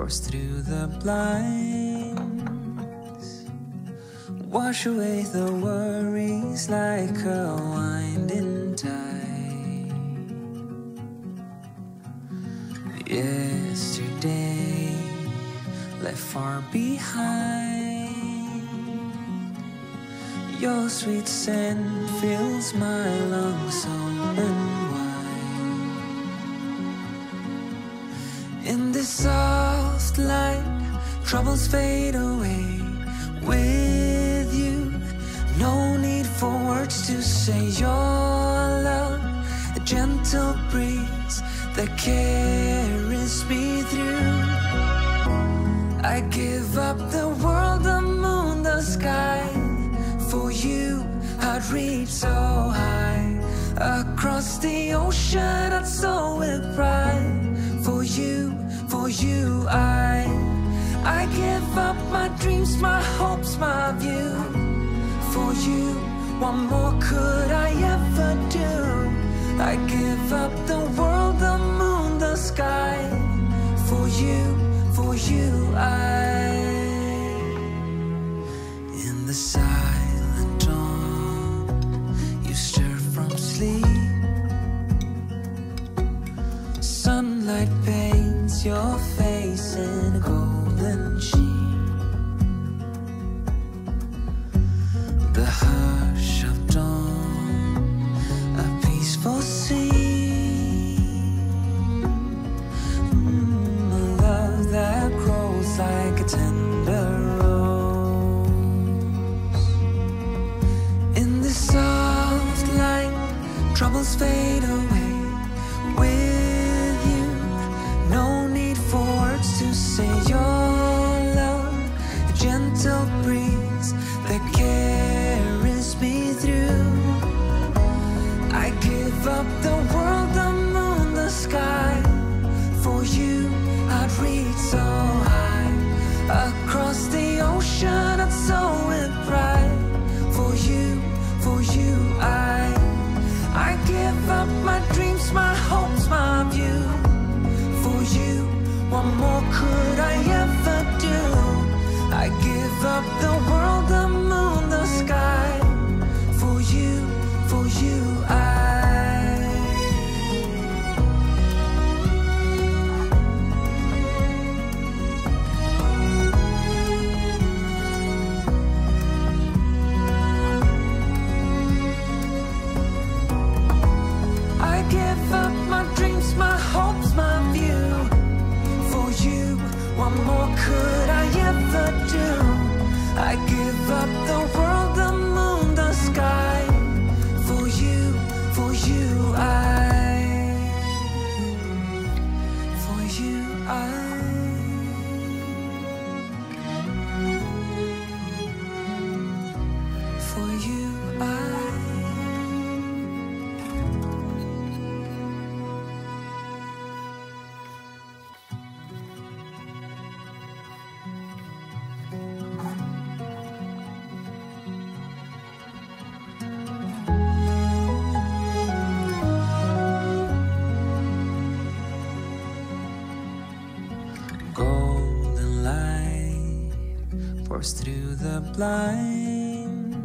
force through the blinds, wash away the worries like a winding tide. Yesterday left far behind, your sweet scent fills my lungs open wide. In this soft light, troubles fade away with you. No need for words to say your love, a gentle breeze that carries me through. I give up the world, the moon, the sky. For you, I'd reach so high. Across the ocean, I'd soar with pride. For you, I give up my dreams, my hopes, my view. For you, what more could I ever do? I give up the world, the moon, the sky. For you, in the silent dawn, you stir from sleep. Sunlight paints your face in a golden sheen. The hush of dawn, a peaceful sea. A love that grows like a tender rose. In this soft light, troubles fade away with you. No need for words to say your love, a gentle breeze that carries me through. I give up the world, the moon, the sky. For you, I'd reach so high. Across the ocean, I'd soar with pride. For you, I give up my dreams, my hopes, my view. For you, what more could I ever do? I give up the world, the moon, the sky. For you, I give up my dreams, my hopes, my view. For you, what more could I ever do? I give up the world, the moon, the sky. For you, golden light pours through the blinds,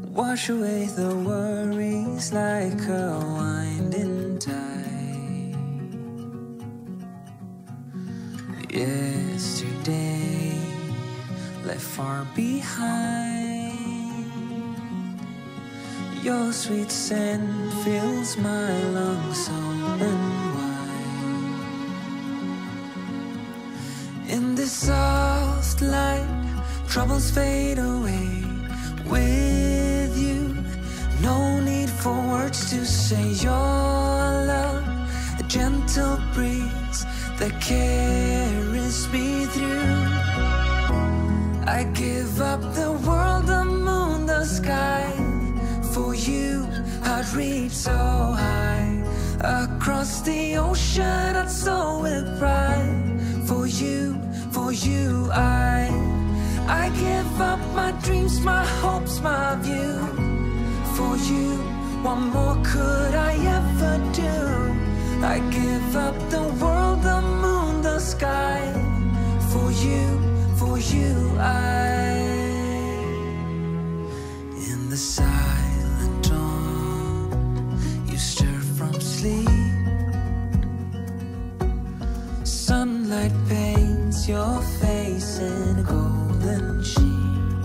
wash away the worries like a winding tide. Yesterday left far behind, your sweet scent fills my lungs open wide. In this soft light, troubles fade away with you. No need for words to say your love, a gentle breeze that carries me through. I give up the world, the moon, the sky. For you, I'd reach so high. Across the ocean, I'd soar with pride. For you, I give up my dreams, my hopes, my view. For you, what more could I ever do? I give up the world, the moon, the paints your face in a golden sheen.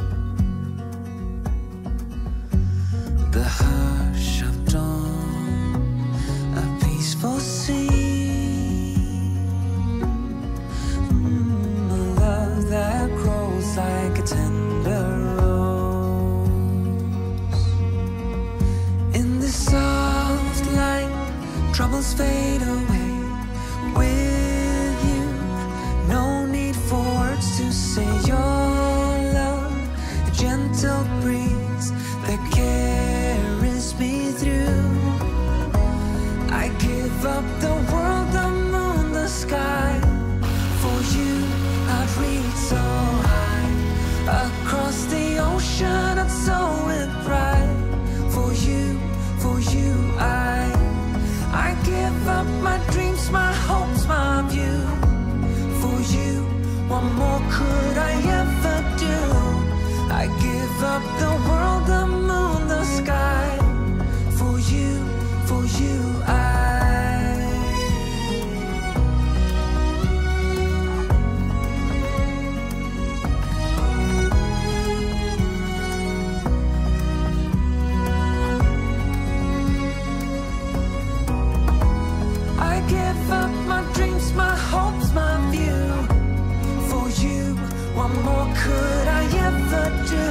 The hush of dawn, a peaceful sea, a love that grows like a tender rose. In the soft light, troubles fade away. With you, no need for words to say your love, a gentle breeze that carries me through. I give up the world, the moon, the sky. For you, I'd reach so high, across the ocean, I'd soar with pride. For you, I give up my dreams, my hopes, my view. For you, what more could I ever do? I give up the world, the moon, the sky. For you, I give up my dreams, my hopes, my view. For you, what more could I ever do?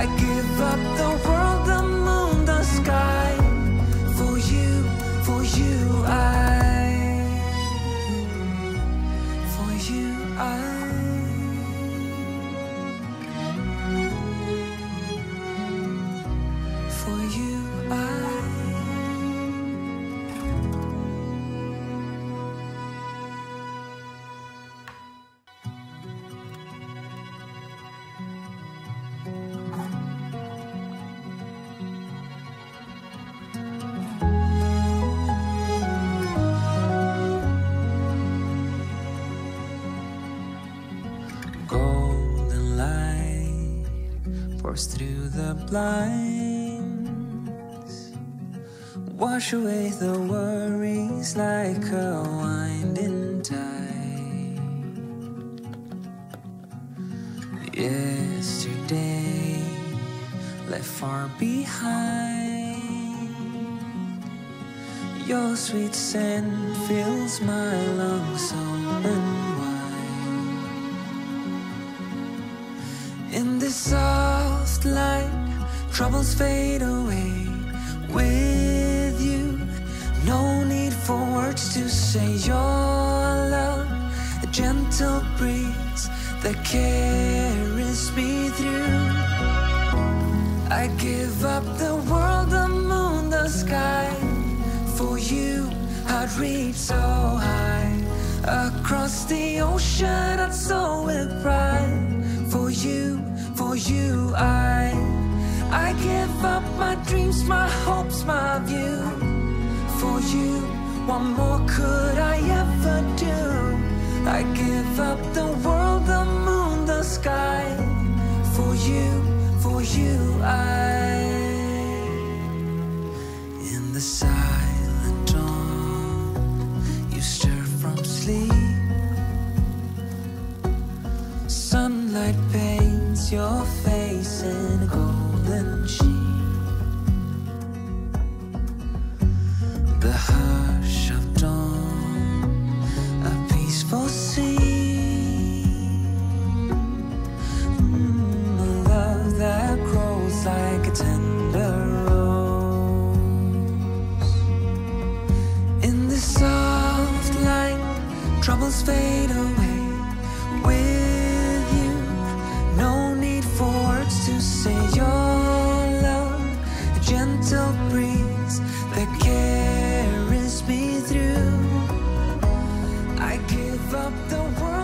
I give up the world, the moon, the sky. For you, golden light pours through the blinds, wash away the worries like a winding tide. Yesterday left far behind, your sweet scent fills my lungs open wide. In this soft light, troubles fade away. With you, no need for words to say your love, a gentle breeze that carries me through. I give up the world, the moon, the sky. For you, I'd reach so high, across the ocean, I'd soar with pride. For you, I give up my dreams, my hopes, my view. For you, what more could I ever do? I give up the world, the moon, the sky. For you, in the silent dawn, you stir from sleep. Sunlight paints your face in a golden sheen. The hush of dawn, a peaceful sea, a love that grows like a tender rose. In the soft light, troubles fade away. With you, no need for words to say your love, a gentle breeze that carries me through. I give up the world.